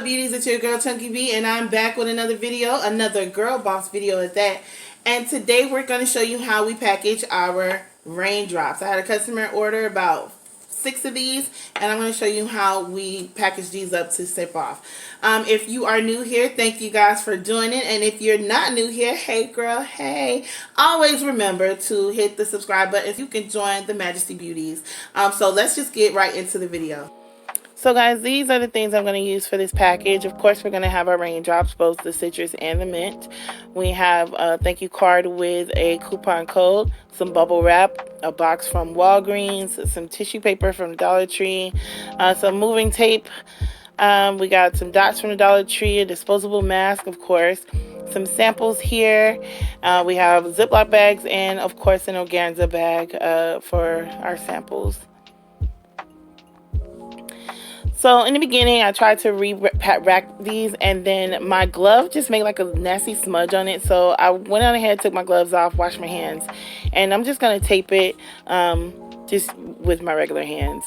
up, beauties? It's your girl Chunky B, and I'm back with another video, another girl boss video at that. And today we're going to show you how we package our raindrops. I had a customer order about 6 of these, and I'm going to show you how we package these up to sip off. If you are new here, thank you guys for joining, and if you're not new here, hey girl, hey, always remember to hit the subscribe button if you can join the Majesty Beauties. So let's just get right into the video. So guys, these are the things I'm going to use for this package. Of course, we're going to have our raindrops, both the citrus and the mint. We have a thank you card with a coupon code, some bubble wrap, a box from Walgreens, some tissue paper from Dollar Tree, some moving tape. We got some dots from the Dollar Tree, a disposable mask, of course, some samples here. We have ziplock bags and, of course, an organza bag for our samples. So in the beginning, I tried to rack these, and then my glove just made like a nasty smudge on it. So I went on ahead, took my gloves off, washed my hands, and I'm just going to tape it just with my regular hands.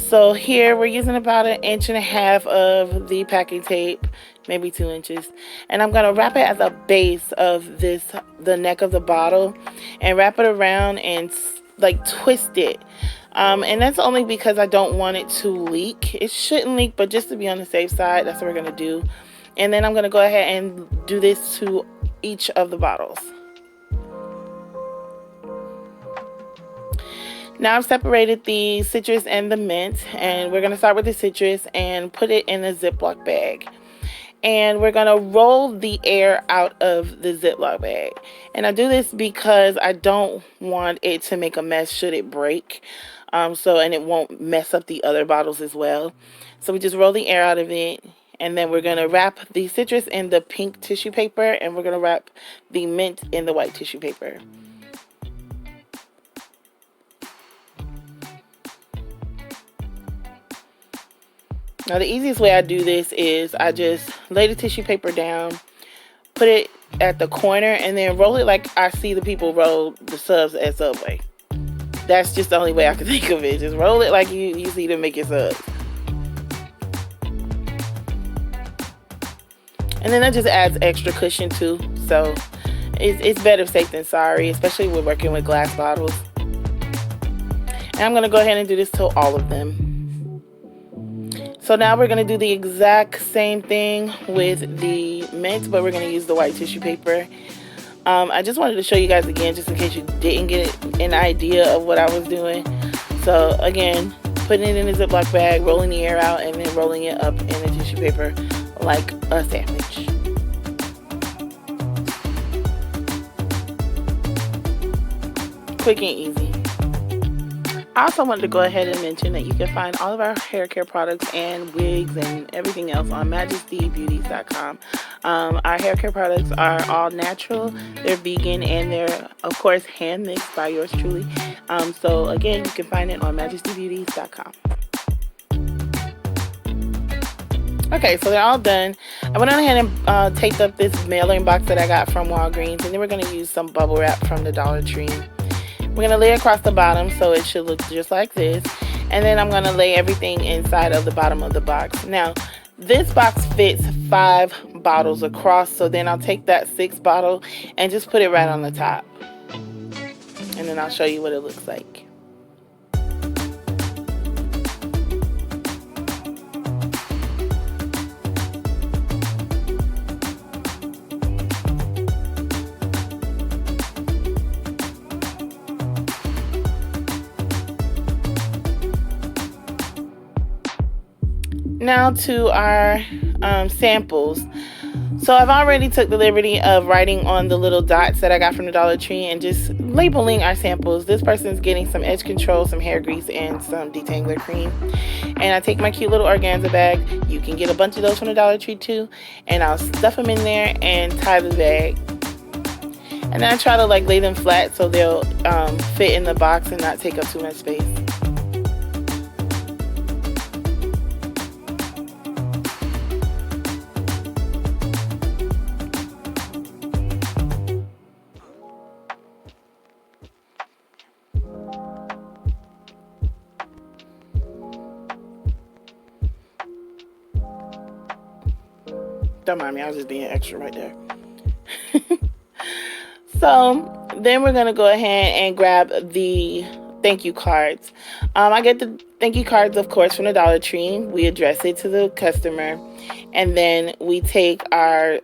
So here we're using about 1.5 inches of the packing tape, maybe 2 inches. And I'm going to wrap it at the base of the neck of the bottle, and wrap it around and like twist it. And that's only because I don't want it to leak. It shouldn't leak, but just to be on the safe side, that's what we're going to do. And then I'm going to go ahead and do this to each of the bottles. Now I've separated the citrus and the mint, and we're going to start with the citrus and put it in a Ziploc bag. And we're going to roll the air out of the Ziploc bag. And I do this because I don't want it to make a mess should it break. And it won't mess up the other bottles as well. So we just roll the air out of it. And then we're going to wrap the citrus in the pink tissue paper. And we're going to wrap the mint in the white tissue paper. Now the easiest way I do this is I just lay the tissue paper down, put it at the corner, and then roll it like I see the people roll the subs at Subway. That's just the only way I can think of it. Just roll it like you see them make your subs. And then that just adds extra cushion too. So it's better safe than sorry, especially when working with glass bottles. And I'm going to go ahead and do this to all of them. So now we're going to do the exact same thing with the mint, but we're going to use the white tissue paper. I just wanted to show you guys again, just in case you didn't get an idea of what I was doing. So again, putting it in a Ziploc bag, rolling the air out, and then rolling it up in the tissue paper like a sandwich. Quick and easy. I also wanted to go ahead and mention that you can find all of our hair care products and wigs and everything else on MajestyBeauties.com. Our hair care products are all natural, they're vegan, and they're, of course, hand mixed by yours truly. So again, you can find it on MajestyBeauties.com. Okay, so they're all done. I went on ahead and taped up this mailing box that I got from Walgreens, and then we're going to use some bubble wrap from the Dollar Tree. We're going to lay it across the bottom so it should look just like this. And then I'm going to lay everything inside of the bottom of the box. Now, this box fits 5 bottles across. So then I'll take that 6th bottle and just put it right on the top. And then I'll show you what it looks like. Now to our samples. So I've already took the liberty of writing on the little dots that I got from the Dollar Tree and just labeling our samples. This person's getting some edge control, some hair grease, and some detangler cream. And I take my cute little organza bag. You can get a bunch of those from the Dollar Tree too. And I'll stuff them in there and tie the bag. And then I try to like lay them flat so they'll fit in the box and not take up too much space. Don't mind me, I was just being extra right there. So then we're gonna go ahead and grab the thank you cards. I get the thank you cards, of course, from the Dollar Tree. We address it to the customer, and then we take our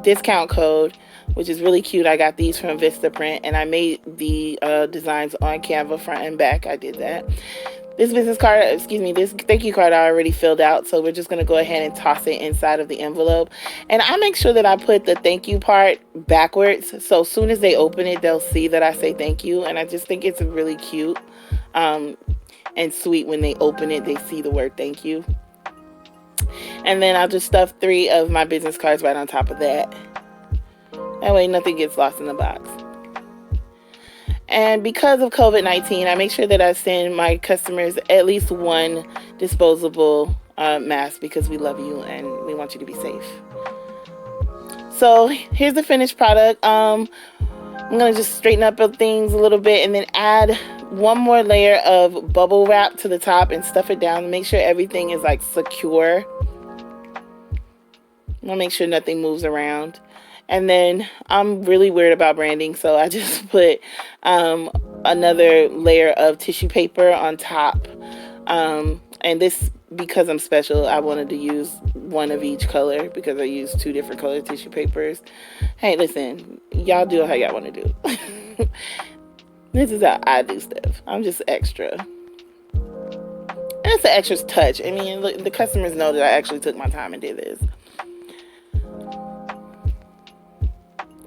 discount code, which is really cute. I got these from Vistaprint, and I made the designs on Canva front and back. I did that. This business card, excuse me, this thank you card I already filled out, so we're just going to go ahead and toss it inside of the envelope. And I make sure that I put the thank you part backwards, so as soon as they open it, they'll see that I say thank you. And I just think it's really cute and sweet when they open it, they see the word thank you. And then I'll just stuff 3 of my business cards right on top of that. That way nothing gets lost in the box. And because of COVID-19, I make sure that I send my customers at least 1 disposable mask, because we love you and we want you to be safe. So here's the finished product. I'm going to just straighten up things a little bit and then add 1 more layer of bubble wrap to the top and stuff it down. Make sure everything is like secure. I'll make sure nothing moves around. And then I'm really weird about branding, so I just put another layer of tissue paper on top. And this, because I'm special, I wanted to use 1 of each color because I used 2 different color tissue papers. Hey, listen, y'all do how y'all want to do. This is how I do stuff. I'm just extra. And it's an extra touch. I mean, look, the customers know that I actually took my time and did this.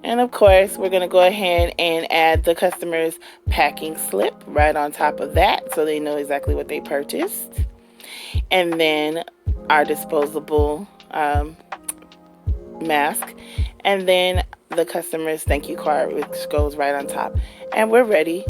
And of course, we're going to go ahead and add the customer's packing slip right on top of that, so they know exactly what they purchased. And then our disposable mask. And then the customer's thank you card, which goes right on top. And we're ready.